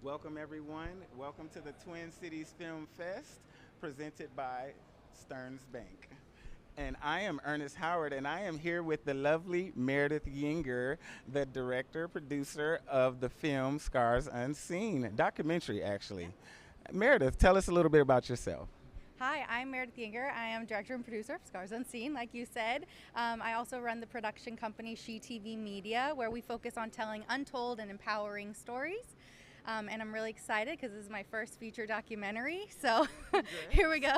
Welcome, everyone. Welcome to the Twin Cities Film Fest presented by Stearns Bank. And I am Ernest Howard, and I am here with the lovely Meredith Yinger, the director, producer of the film Scars Unseen, documentary, actually. Meredith, tell us a little bit about yourself. Hi, I'm Meredith Yinger. I am director and producer of Scars Unseen, like you said. I also run the production company She TV Media, where we focus on telling untold and empowering stories. And I'm really excited because this is my first feature documentary. So here we go.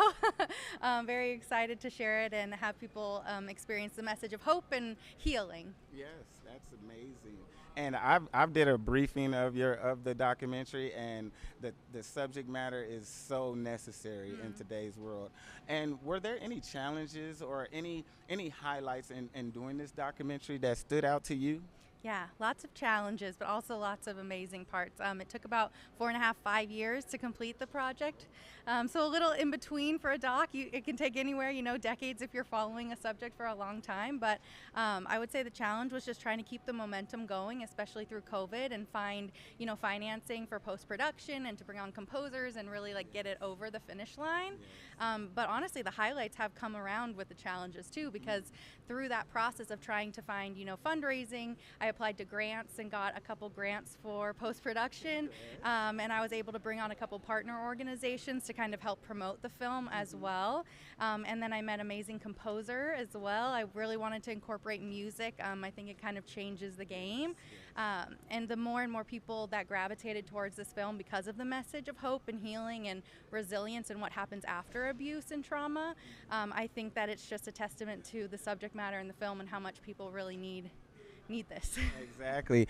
I'm very excited to share it and have people experience the message of hope and healing. Yes, that's amazing. And I've did a briefing of the documentary, and the subject matter is so necessary in today's world. And were there any challenges or any highlights in doing this documentary that stood out to you? Yeah, lots of challenges, but also lots of amazing parts. It took about 4.5, 5 years to complete the project. So a little in between for a doc. It can take anywhere, decades if you're following a subject for a long time. But I would say the challenge was just trying to keep the momentum going, especially through COVID, and find, financing for post-production and to bring on composers and really like get it over the finish line. But honestly, the highlights have come around with the challenges too, because through that process of trying to find, fundraising, I applied to grants and got a couple grants for post-production, and I was able to bring on a couple partner organizations to kind of help promote the film as well. And then I met amazing composer as well. I really wanted to incorporate music. I think it kind of changes the game. And the more and more people that gravitated towards this film because of the message of hope and healing and resilience and what happens after abuse and trauma, I think that it's just a testament to the subject matter in the film and how much people really need this. Exactly.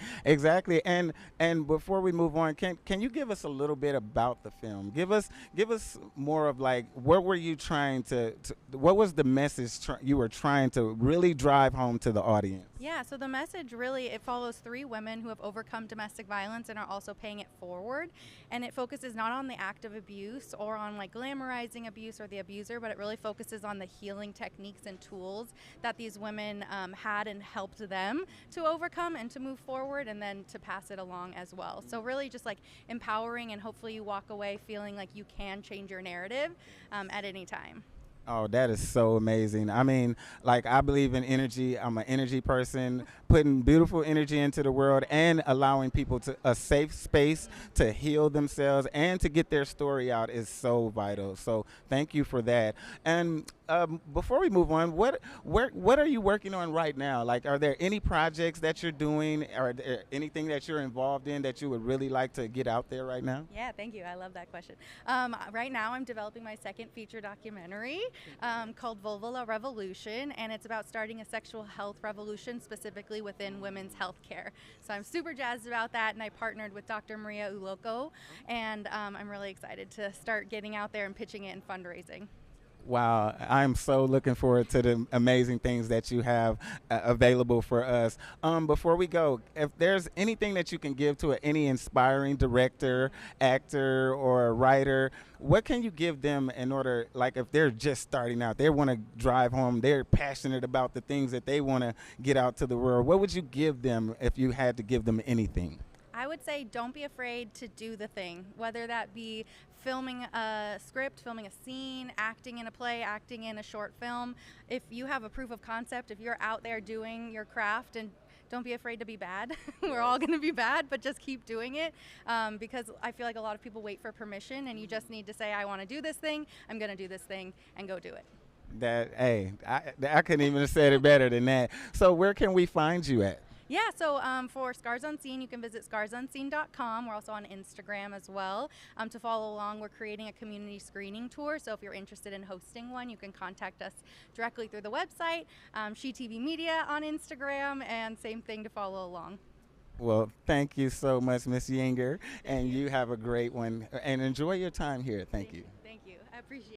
And before we move on, can you give us a little bit about the film? Give us more of like what were you trying to what was the message you were trying to really drive home to the audience? Yeah, so the message really, it follows three women who have overcome domestic violence and are also paying it forward. And it focuses not on the act of abuse or on like glamorizing abuse or the abuser, but it really focuses on the healing techniques and tools that these women had and helped them to overcome and to move forward, and then to pass it along as well. So really just like empowering, and hopefully you walk away feeling like you can change your narrative at any time. Oh, that is so amazing. I mean, like, I believe in energy. I'm an energy person, putting beautiful energy into the world and allowing people to a safe space to heal themselves and to get their story out is so vital. So thank you for that. And before we move on, what are you working on right now? Like, are there any projects that you're doing, or anything that you're involved in that you would really like to get out there right now? Yeah, thank you. I love that question. Right now, I'm developing my second feature documentary called Vulva Revolution, and it's about starting a sexual health revolution specifically within women's health care. So I'm super jazzed about that, and I partnered with Dr. Maria Uloko, and I'm really excited to start getting out there and pitching it and fundraising. Wow, I'm so looking forward to the amazing things that you have available for us. Before we go, if there's anything that you can give to any inspiring director, actor, or writer, what can you give them in order, like if they're just starting out, they want to drive home, they're passionate about the things that they want to get out to the world, what would you give them if you had to give them anything? I would say don't be afraid to do the thing, whether that be filming a script, filming a scene, acting in a play, acting in a short film. If you have a proof of concept, if you're out there doing your craft, and don't be afraid to be bad. We're all going to be bad, but just keep doing it, because I feel like a lot of people wait for permission, and you just need to say, I want to do this thing, I'm going to do this thing, and go do it. That, hey, I couldn't even have said it better than that. So where can we find you at? Yeah, so for Scars Unseen, you can visit scarsunseen.com. We're also on Instagram as well. To follow along, we're creating a community screening tour. So if you're interested in hosting one, you can contact us directly through the website, She TV Media on Instagram, and same thing to follow along. Well, thank you so much, Miss Yinger, and you have a great one, and enjoy your time here. Thank you. Thank you. I appreciate it.